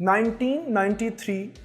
1993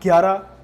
11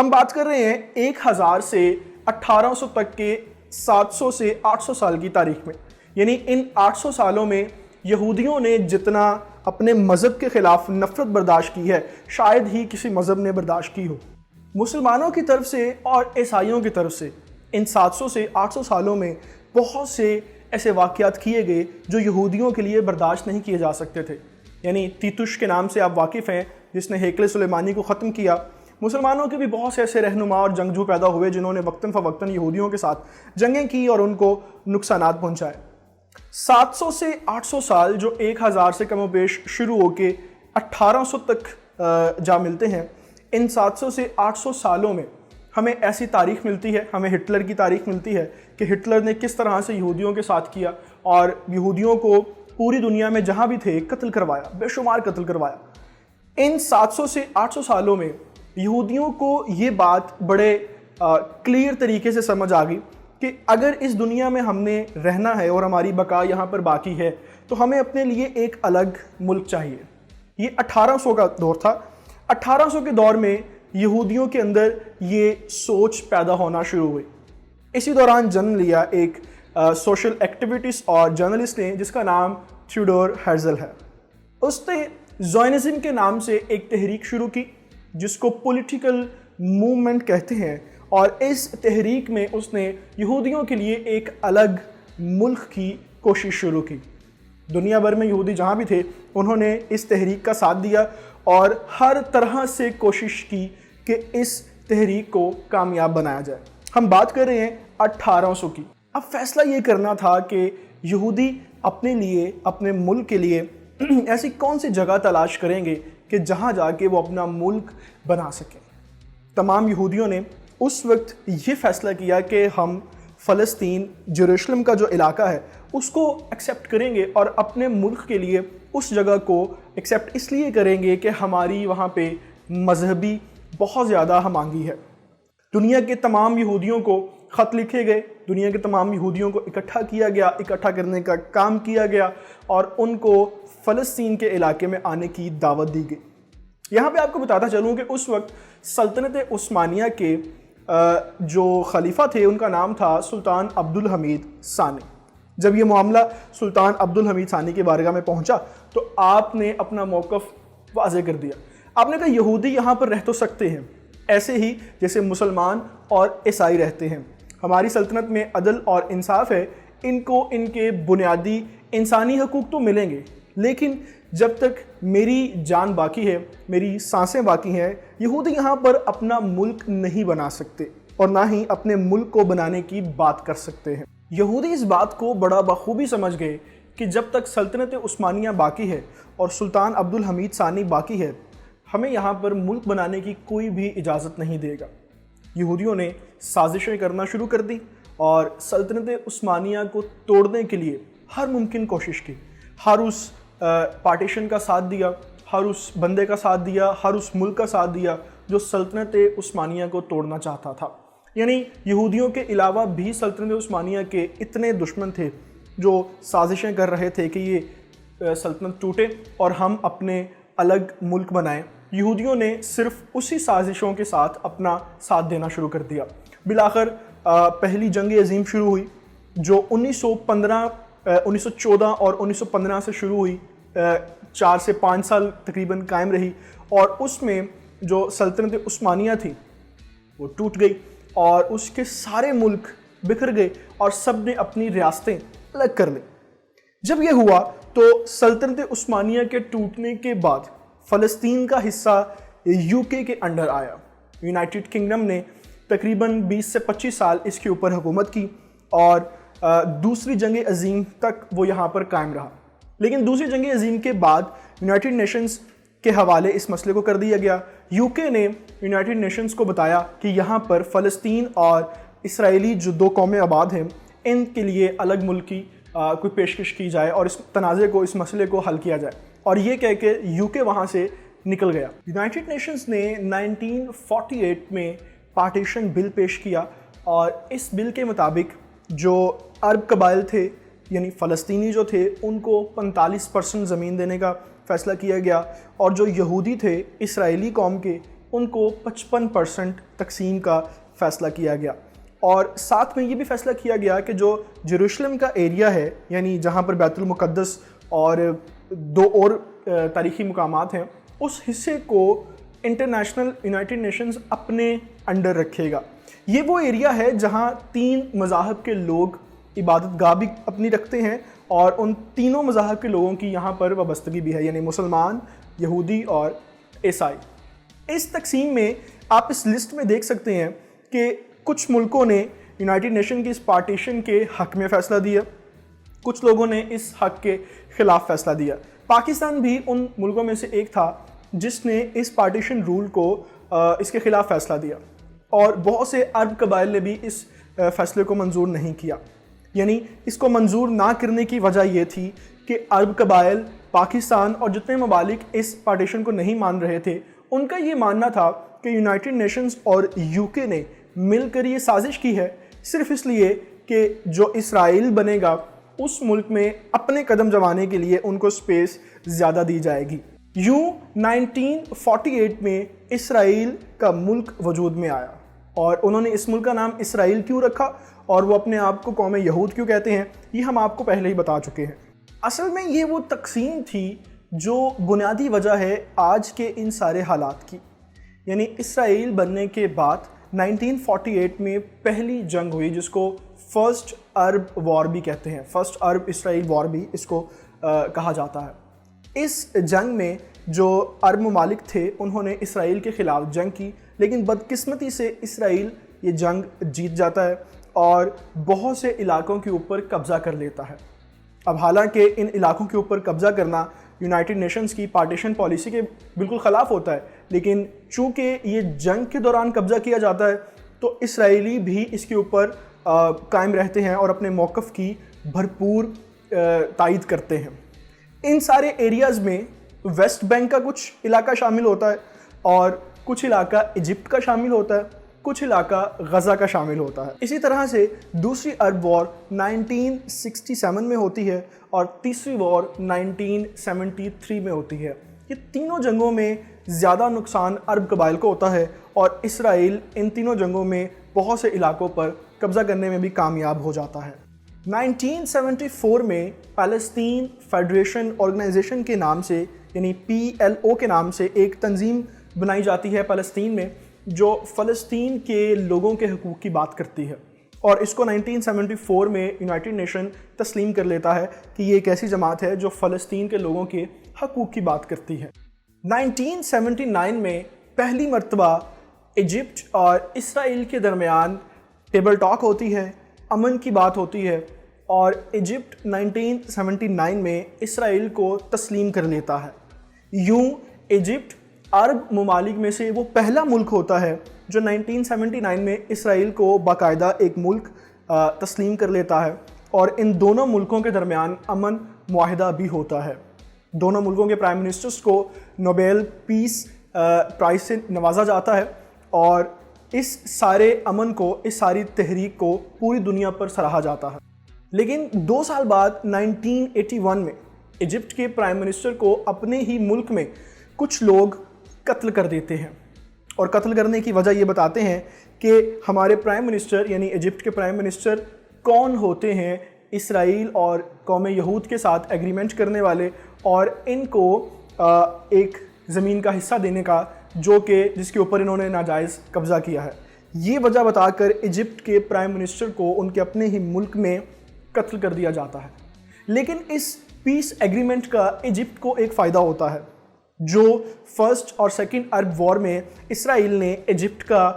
ہم بات کر رہے ہیں 1000 سے 1800 تک کے 700 سے 800 سال کی تاریخ میں، یعنی ان 800 سالوں میں یہودیوں نے جتنا اپنے مذہب کے خلاف نفرت برداشت کی ہے شاید ہی کسی مذہب نے برداشت کی ہو۔ مسلمانوں کی طرف سے اور عیسائیوں کی طرف سے ان 700 سے 800 سالوں میں بہت سے ایسے واقعات کیے گئے جو یہودیوں کے لیے برداشت نہیں کیے جا سکتے تھے۔ یعنی تیتوش کے نام سے آپ واقف ہیں، جس نے ہیکل سلیمانی کو ختم کیا۔ مسلمانوں کے بھی بہت سے ایسے رہنما اور جنگجو پیدا ہوئے جنہوں نے وقتاً فوقتاً یہودیوں کے ساتھ جنگیں کی اور ان کو نقصانات پہنچائے۔ 700 سے 800 سال جو 1000 سے کم و بیش شروع ہو کے 1800 تک جا ملتے ہیں، ان 700 سے 800 سالوں میں ہمیں ایسی تاریخ ملتی ہے، ہمیں ہٹلر کی تاریخ ملتی ہے کہ ہٹلر نے کس طرح سے یہودیوں کے ساتھ کیا اور یہودیوں کو پوری دنیا میں جہاں بھی تھے قتل کروایا، بے شمار قتل کروایا۔ ان 700 سے 800 سالوں میں یہودیوں کو یہ بات بڑے کلیئر طریقے سے سمجھ آ گئی کہ اگر اس دنیا میں ہم نے رہنا ہے اور ہماری بقا یہاں پر باقی ہے تو ہمیں اپنے لیے ایک الگ ملک چاہیے۔ یہ 1800 کا دور تھا۔ 1800 کے دور میں یہودیوں کے اندر یہ سوچ پیدا ہونا شروع ہوئی۔ اسی دوران جنم لیا ایک سوشل ایکٹیویٹسٹ اور جرنلسٹ نے جس کا نام تھیوڈور ہرزل ہے۔ اس نے زائنزم کے نام سے ایک تحریک شروع کی جس کو پولیٹیکل موومنٹ کہتے ہیں، اور اس تحریک میں اس نے یہودیوں کے لیے ایک الگ ملک کی کوشش شروع کی۔ دنیا بھر میں یہودی جہاں بھی تھے انہوں نے اس تحریک کا ساتھ دیا اور ہر طرح سے کوشش کی کہ اس تحریک کو کامیاب بنایا جائے۔ ہم بات کر رہے ہیں 1800 کی۔ اب فیصلہ یہ کرنا تھا کہ یہودی اپنے لیے، اپنے ملک کے لیے ایسی کون سی جگہ تلاش کریں گے کہ جہاں جا کے وہ اپنا ملک بنا سکیں۔ تمام یہودیوں نے اس وقت یہ فیصلہ کیا کہ ہم فلسطین، یروشلم کا جو علاقہ ہے اس کو ایکسیپٹ کریں گے اور اپنے ملک کے لیے اس جگہ کو ایکسیپٹ اس لیے کریں گے کہ ہماری وہاں پہ مذہبی بہت زیادہ ہم آہنگی ہے۔ دنیا کے تمام یہودیوں کو خط لکھے گئے، دنیا کے تمام یہودیوں کو اکٹھا کیا گیا، اکٹھا کرنے کا کام کیا گیا اور ان کو فلسطین کے علاقے میں آنے کی دعوت دی گئی۔ یہاں پہ آپ کو بتاتا چلوں کہ اس وقت سلطنت عثمانیہ کے جو خلیفہ تھے ان کا نام تھا سلطان عبدالحمید ثانی۔ جب یہ معاملہ سلطان عبدالحمید ثانی کے بارگاہ میں پہنچا تو آپ نے اپنا موقف واضح کر دیا۔ آپ نے کہا یہودی یہاں پر رہ تو سکتے ہیں ایسے ہی جیسے مسلمان اور عیسائی رہتے ہیں، ہماری سلطنت میں عدل اور انصاف ہے، ان کو ان کے بنیادی انسانی حقوق تو ملیں گے، لیکن جب تک میری جان باقی ہے، میری سانسیں باقی ہیں، یہودی یہاں پر اپنا ملک نہیں بنا سکتے اور نہ ہی اپنے ملک کو بنانے کی بات کر سکتے ہیں۔ یہودی اس بات کو بڑا بخوبی سمجھ گئے کہ جب تک سلطنت عثمانیہ باقی ہے اور سلطان عبدالحمید ثانی باقی ہے، ہمیں یہاں پر ملک بنانے کی کوئی بھی اجازت نہیں دے گا۔ یہودیوں نے سازشیں کرنا شروع کر دی اور سلطنت عثمانیہ کو توڑنے کے لیے ہر ممکن کوشش کی۔ ہر اس پارٹیشن کا ساتھ دیا، ہر اس بندے کا ساتھ دیا، ہر اس ملک کا ساتھ دیا جو سلطنت عثمانیہ کو توڑنا چاہتا تھا۔ یعنی یہودیوں کے علاوہ بھی سلطنت عثمانیہ کے اتنے دشمن تھے جو سازشیں کر رہے تھے کہ یہ سلطنت ٹوٹے اور ہم اپنے الگ ملک بنائیں۔ یہودیوں نے صرف اسی سازشوں کے ساتھ اپنا ساتھ دینا شروع کر دیا۔ بالآخر پہلی جنگ عظیم شروع ہوئی جو 1914 اور 1915 سے شروع ہوئی، 4 سے 5 سال تقریباً قائم رہی، اور اس میں جو سلطنت عثمانیہ تھی وہ ٹوٹ گئی اور اس کے سارے ملک بکھر گئے اور سب نے اپنی ریاستیں الگ کر لیں۔ جب یہ ہوا تو سلطنت عثمانیہ کے ٹوٹنے کے بعد فلسطین کا حصہ یو کے انڈر آیا۔ یونائٹڈ کنگڈم نے تقریباً 20 سے 25 سال اس کے اوپر حکومت کی اور دوسری جنگ عظیم تک وہ یہاں پر قائم رہا۔ لیکن دوسری جنگ عظیم کے بعد یونائٹڈ نیشنز کے حوالے اس مسئلے کو کر دیا گیا۔ یو کے نے یونائٹڈ نیشنز کو بتایا کہ یہاں پر فلسطین اور اسرائیلی جو دو قومیں آباد ہیں ان کے لیے الگ ملک کی کوئی پیشکش کی جائے اور اس تنازع کو، اس مسئلے کو حل کیا جائے، اور یہ کہہ کے یو کے وہاں سے نکل گیا۔ یونائٹڈ نیشنز نے 1948 میں پارٹیشن بل پیش کیا اور اس بل کے مطابق جو عرب قبائل تھے یعنی فلسطینی جو تھے ان کو 45% زمین دینے کا فیصلہ کیا گیا، اور جو یہودی تھے اسرائیلی قوم کے ان کو 55% تقسیم کا فیصلہ کیا گیا، اور ساتھ میں یہ بھی فیصلہ کیا گیا کہ جو جیروشلم کا ایریا ہے، یعنی جہاں پر بیت المقدس اور 2 اور تاریخی مقامات ہیں، اس حصے کو انٹرنیشنل یونائٹڈ نیشنز اپنے انڈر رکھے گا۔ یہ وہ ایریا ہے جہاں 3 مذاہب کے لوگ عبادت گاہ بھی اپنی رکھتے ہیں، اور ان تینوں مذاہب کے لوگوں کی یہاں پر وابستگی بھی ہے، یعنی مسلمان، یہودی اور عیسائی۔ اس تقسیم میں آپ اس لسٹ میں دیکھ سکتے ہیں کہ کچھ ملکوں نے یونائٹڈ نیشن کی اس پارٹیشن کے حق میں فیصلہ دیا، کچھ لوگوں نے اس حق کے خلاف فیصلہ دیا۔ پاکستان بھی ان ملکوں میں سے ایک تھا جس نے اس پارٹیشن رول کو اس کے خلاف فیصلہ دیا، اور بہت سے عرب قبائل نے بھی اس فیصلے کو منظور نہیں کیا۔ یعنی اس کو منظور نہ کرنے کی وجہ یہ تھی کہ عرب قبائل، پاکستان اور جتنے ممالک اس پارٹیشن کو نہیں مان رہے تھے، ان کا یہ ماننا تھا کہ یونائٹڈ نیشنز اور UK نے مل کر یہ سازش کی ہے صرف اس لیے کہ جو اسرائیل بنے گا اس ملک میں اپنے قدم جمانے کے لیے ان کو سپیس زیادہ دی جائے گی۔ 1948 میں اسرائیل کا ملک وجود میں آیا، اور انہوں نے اس ملک کا نام اسرائیل کیوں رکھا اور وہ اپنے آپ کو قوم یہود کیوں کہتے ہیں، یہ ہم آپ کو پہلے ہی بتا چکے ہیں۔ اصل میں یہ وہ تقسیم تھی جو بنیادی وجہ ہے آج کے ان سارے حالات کی۔ یعنی اسرائیل بننے کے بعد 1948 میں پہلی جنگ ہوئی جس کو فرسٹ عرب وار بھی کہتے ہیں، فرسٹ عرب اسرائیل وار بھی اس کو کہا جاتا ہے۔ اس جنگ میں جو عرب ممالک تھے انہوں نے اسرائیل کے خلاف جنگ کی، لیکن بدقسمتی سے اسرائیل یہ جنگ جیت جاتا ہے اور بہت سے علاقوں کے اوپر قبضہ کر لیتا ہے۔ اب حالانکہ ان علاقوں کے اوپر قبضہ کرنا یونائٹڈ نیشنز کی پارٹیشن پالیسی کے بالکل خلاف ہوتا ہے، لیکن چونکہ یہ جنگ کے دوران قبضہ کیا جاتا ہے تو اسرائیلی بھی اس کے اوپر قائم رہتے ہیں اور اپنے موقف کی بھرپور تائید کرتے ہیں۔ ان سارے ایریاز میں ویسٹ بینک کا کچھ علاقہ شامل ہوتا ہے، اور کچھ علاقہ ایجپٹ کا شامل ہوتا ہے، کچھ علاقہ غزہ کا شامل ہوتا ہے۔ اسی طرح سے دوسری عرب وار 1967 میں ہوتی ہے اور تیسری وار 1973 میں ہوتی ہے۔ یہ تینوں جنگوں میں زیادہ نقصان عرب قبائل کو ہوتا ہے، اور اسرائیل ان تینوں جنگوں میں بہت سے علاقوں پر قبضہ کرنے میں بھی کامیاب ہو جاتا ہے۔ 1974 میں فلسطین فیڈریشن آرگنائزیشن کے نام سے، یعنی PLO کے نام سے ایک تنظیم بنائی جاتی ہے فلسطین میں، جو فلسطین کے لوگوں کے حقوق کی بات کرتی ہے، اور اس کو 1974 میں یونائٹڈ نیشن تسلیم کر لیتا ہے کہ یہ ایک ایسی جماعت ہے جو فلسطین کے لوگوں کے حقوق کی بات کرتی ہے۔ 1979 میں پہلی مرتبہ ایجپٹ اور اسرائیل کے درمیان ٹیبل ٹاک ہوتی ہے، امن کی بات ہوتی ہے، اور ایجپٹ 1979 میں اسرائیل کو تسلیم کر لیتا ہے۔ یوں ایجپٹ عرب ممالک میں سے وہ پہلا ملک ہوتا ہے جو 1979 میں اسرائیل کو باقاعدہ ایک ملک تسلیم کر لیتا ہے، اور ان دونوں ملکوں کے درمیان امن معاہدہ بھی ہوتا ہے۔ دونوں ملکوں کے پرائم منسٹرز کو نوبیل پیس پرائز سے نوازا جاتا ہے، اور اس سارے امن کو، اس ساری تحریک کو پوری دنیا پر سراہا جاتا ہے۔ لیکن 2 سال بعد 1981 میں ایجپٹ کے پرائم منسٹر کو اپنے ہی ملک میں کچھ لوگ قتل کر دیتے ہیں، اور قتل کرنے کی وجہ یہ بتاتے ہیں کہ ہمارے پرائم منسٹر یعنی ایجپٹ کے پرائم منسٹر کون ہوتے ہیں، اسرائیل اور قوم یہود کے ساتھ ایگریمنٹ کرنے والے، اور ان کو ایک زمین کا حصہ دینے کا جس کے اوپر انہوں نے ناجائز قبضہ کیا ہے۔ یہ وجہ بتا کر ایجپٹ کے پرائم منسٹر کو ان کے اپنے ہی ملک میں قتل کر دیا جاتا ہے۔ لیکن اس پیس ایگریمنٹ کا ایجپٹ کو ایک فائدہ ہوتا ہے۔ جو فرسٹ اور سیکنڈ عرب وار میں اسرائیل نے ایجپٹ کا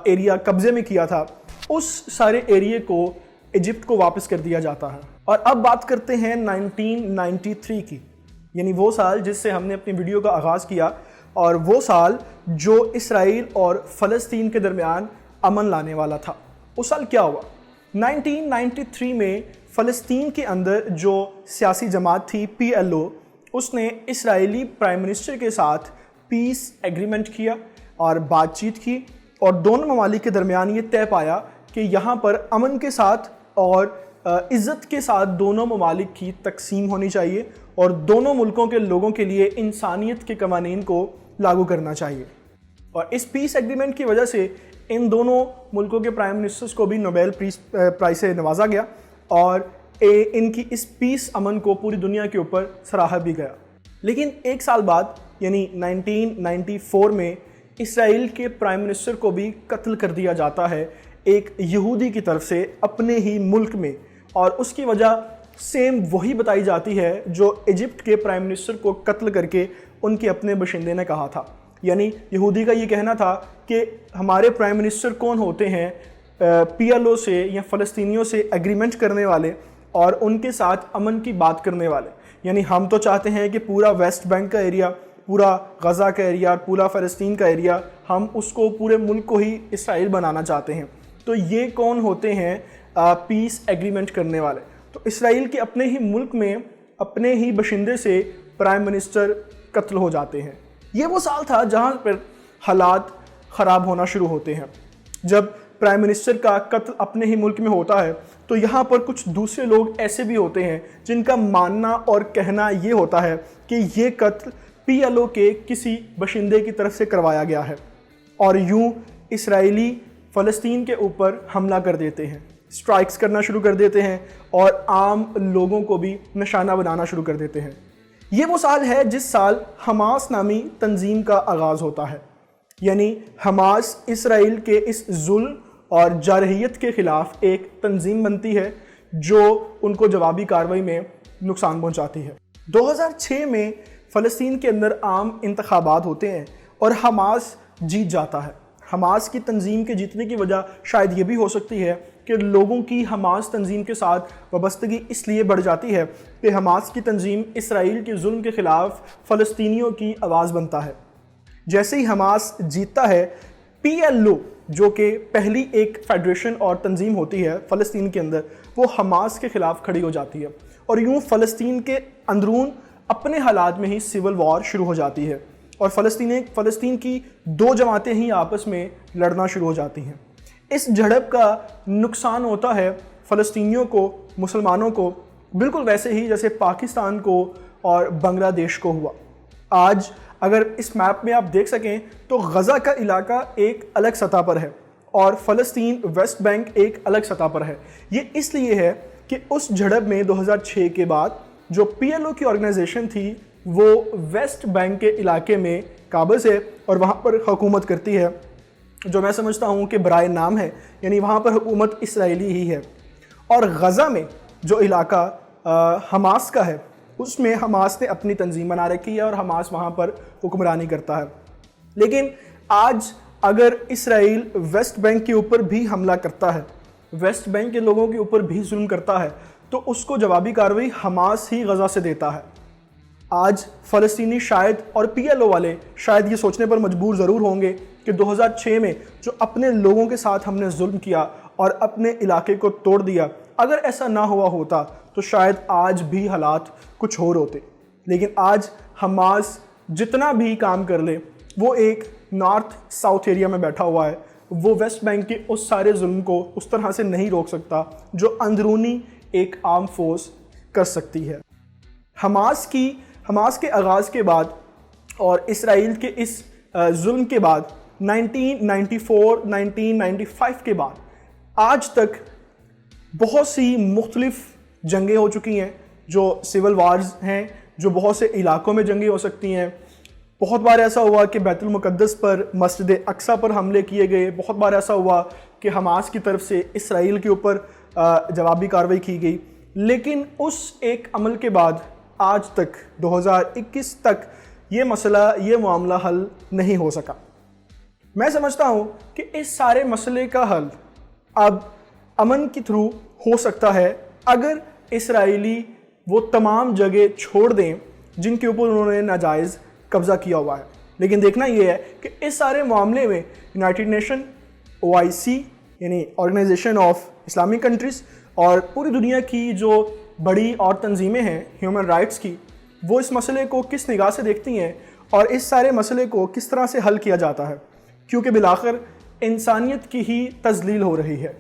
ایریا قبضے میں کیا تھا، اس سارے ایریے کو ایجپٹ کو واپس کر دیا جاتا ہے۔ اور اب بات کرتے ہیں 1993 کی، یعنی وہ سال جس سے ہم نے اپنی ویڈیو کا آغاز کیا، اور وہ سال جو اسرائیل اور فلسطین کے درمیان امن لانے والا تھا۔ اس سال کیا ہوا؟ 1993 میں فلسطین کے اندر جو سیاسی جماعت تھی PLO، اس نے اسرائیلی پرائم منسٹر کے ساتھ پیس ایگریمنٹ کیا اور بات چیت کی، اور دونوں ممالک کے درمیان یہ طے پایا کہ یہاں پر امن کے ساتھ اور عزت کے ساتھ دونوں ممالک کی تقسیم ہونی چاہیے، اور دونوں ملکوں کے لوگوں کے لیے انسانیت کے قوانین کو لاگو کرنا چاہیے۔ اور اس پیس ایگریمنٹ کی وجہ سے ان دونوں ملکوں کے پرائم منسٹرز کو بھی نوبیل پرائز سے نوازا گیا اور ان کی اس پیس امن کو پوری دنیا کے اوپر سراہا بھی گیا۔ لیکن ایک سال بعد یعنی 1994 میں اسرائیل کے پرائم منسٹر کو بھی قتل کر دیا جاتا ہے ایک یہودی کی طرف سے اپنے ہی ملک میں، اور اس کی وجہ سیم وہی بتائی جاتی ہے جو ایجپٹ کے پرائم منسٹر کو قتل کر کے ان کے اپنے باشندے نے کہا تھا۔ یعنی یہودی کا یہ کہنا تھا کہ ہمارے پرائم منسٹر کون ہوتے ہیں؟ پی ایل او سے یا فلسطینیوں سے ایگریمنٹ کرنے والے اور ان کے ساتھ امن کی بات کرنے والے۔ یعنی ہم تو چاہتے ہیں کہ پورا ویسٹ بینک کا ایریا، پورا غزہ کا ایریا، پورا فلسطین کا ایریا، ہم اس کو پورے ملک کو ہی اسرائیل بنانا چاہتے ہیں۔ تو یہ کون ہوتے ہیں پیس ایگریمنٹ کرنے والے؟ تو اسرائیل کے اپنے ہی ملک میں اپنے ہی باشندے سے پرائم منسٹر قتل ہو جاتے ہیں۔ یہ وہ سال تھا جہاں پر حالات خراب ہونا شروع ہوتے ہیں۔ جب پرائم منسٹر کا قتل اپنے ہی ملک میں ہوتا ہے تو یہاں پر کچھ دوسرے لوگ ایسے بھی ہوتے ہیں جن کا ماننا اور کہنا یہ ہوتا ہے کہ یہ قتل پی ایل او کے کسی باشندے کی طرف سے کروایا گیا ہے، اور یوں اسرائیلی فلسطین کے اوپر حملہ کر دیتے ہیں، اسٹرائکس کرنا شروع کر دیتے ہیں اور عام لوگوں کو بھی نشانہ بنانا شروع کر دیتے ہیں۔ یہ وہ سال ہے جس سال حماس نامی تنظیم کا آغاز ہوتا ہے۔ یعنی حماس اسرائیل کے اس ظلم اور جارحیت کے خلاف ایک تنظیم بنتی ہے جو ان کو جوابی کارروائی میں نقصان پہنچاتی ہے۔ 2006 میں فلسطین کے اندر عام انتخابات ہوتے ہیں اور حماس جیت جاتا ہے۔ حماس کی تنظیم کے جیتنے کی وجہ شاید یہ بھی ہو سکتی ہے کہ لوگوں کی حماس تنظیم کے ساتھ وابستگی اس لیے بڑھ جاتی ہے کہ حماس کی تنظیم اسرائیل کے ظلم کے خلاف فلسطینیوں کی آواز بنتا ہے۔ جیسے ہی حماس جیتتا ہے، پی ایل او جو کہ پہلی ایک فیڈریشن اور تنظیم ہوتی ہے فلسطین کے اندر، وہ حماس کے خلاف کھڑی ہو جاتی ہے، اور یوں فلسطین کے اندرون اپنے حالات میں ہی سول وار شروع ہو جاتی ہے اور فلسطین کی دو جماعتیں ہی آپس میں لڑنا شروع ہو جاتی ہیں۔ اس جھڑپ کا نقصان ہوتا ہے فلسطینیوں کو، مسلمانوں کو، بالکل ویسے ہی جیسے پاکستان کو اور بنگلہ دیش کو ہوا۔ آج اگر اس میپ میں آپ دیکھ سکیں تو غزہ کا علاقہ ایک الگ سطح پر ہے اور فلسطین ویسٹ بینک ایک الگ سطح پر ہے۔ یہ اس لیے ہے کہ اس جھڑپ میں 2006 کے بعد جو پی ایل او کی آرگنائزیشن تھی وہ ویسٹ بینک کے علاقے میں قابض ہے اور وہاں پر حکومت کرتی ہے، جو میں سمجھتا ہوں کہ برائے نام ہے، یعنی وہاں پر حکومت اسرائیلی ہی ہے۔ اور غزہ میں جو علاقہ حماس کا ہے، اس میں حماس نے اپنی تنظیم بنا رکھی ہے اور حماس وہاں پر حکمرانی کرتا ہے۔ لیکن آج اگر اسرائیل ویسٹ بینک کے اوپر بھی حملہ کرتا ہے، ویسٹ بینک کے لوگوں کے اوپر بھی ظلم کرتا ہے، تو اس کو جوابی کارروائی حماس ہی غزہ سے دیتا ہے۔ آج فلسطینی شاید اور پی ایل او والے شاید یہ سوچنے پر مجبور ضرور ہوں گے کہ 2006 میں جو اپنے لوگوں کے ساتھ ہم نے ظلم کیا اور اپنے علاقے کو توڑ دیا، اگر ایسا نہ ہوا ہوتا تو شاید آج بھی حالات کچھ اور ہوتے۔ لیکن آج حماس جتنا بھی کام کر لے، وہ ایک نارتھ ساؤتھ ایریا میں بیٹھا ہوا ہے، وہ ویسٹ بینک کے اس سارے ظلم کو اس طرح سے نہیں روک سکتا جو اندرونی ایک عام فورس کر سکتی ہے۔ حماس کے آغاز کے بعد اور اسرائیل کے اس ظلم کے بعد 1994 1995 کے بعد آج تک بہت سی مختلف جنگیں ہو چکی ہیں جو سول وارز ہیں، جو بہت سے علاقوں میں جنگیں ہو سکتی ہیں۔ بہت بار ایسا ہوا کہ بیت المقدس پر، مسجد اقصیٰ پر حملے کیے گئے، بہت بار ایسا ہوا کہ حماس کی طرف سے اسرائیل کے اوپر جوابی کارروائی کی گئی۔ لیکن اس ایک عمل کے بعد آج تک 2021 تک یہ مسئلہ، یہ معاملہ حل نہیں ہو سکا۔ میں سمجھتا ہوں کہ اس سارے مسئلے کا حل اب امن کے تھرو ہو سکتا ہے اگر اسرائیلی وہ تمام جگہ چھوڑ دیں جن کے اوپر انہوں نے ناجائز قبضہ کیا ہوا ہے۔ لیکن دیکھنا یہ ہے کہ اس سارے معاملے میں یونائٹڈ نیشن، OIC یعنی آرگنائزیشن آف اسلامک کنٹریز اور پوری دنیا کی جو بڑی اور تنظیمیں ہیں ہیومن رائٹس کی، وہ اس مسئلے کو کس نگاہ سے دیکھتی ہیں اور اس سارے مسئلے کو کس طرح سے حل کیا جاتا ہے، کیونکہ بالآخر انسانیت کی ہی تذلیل ہو رہی ہے۔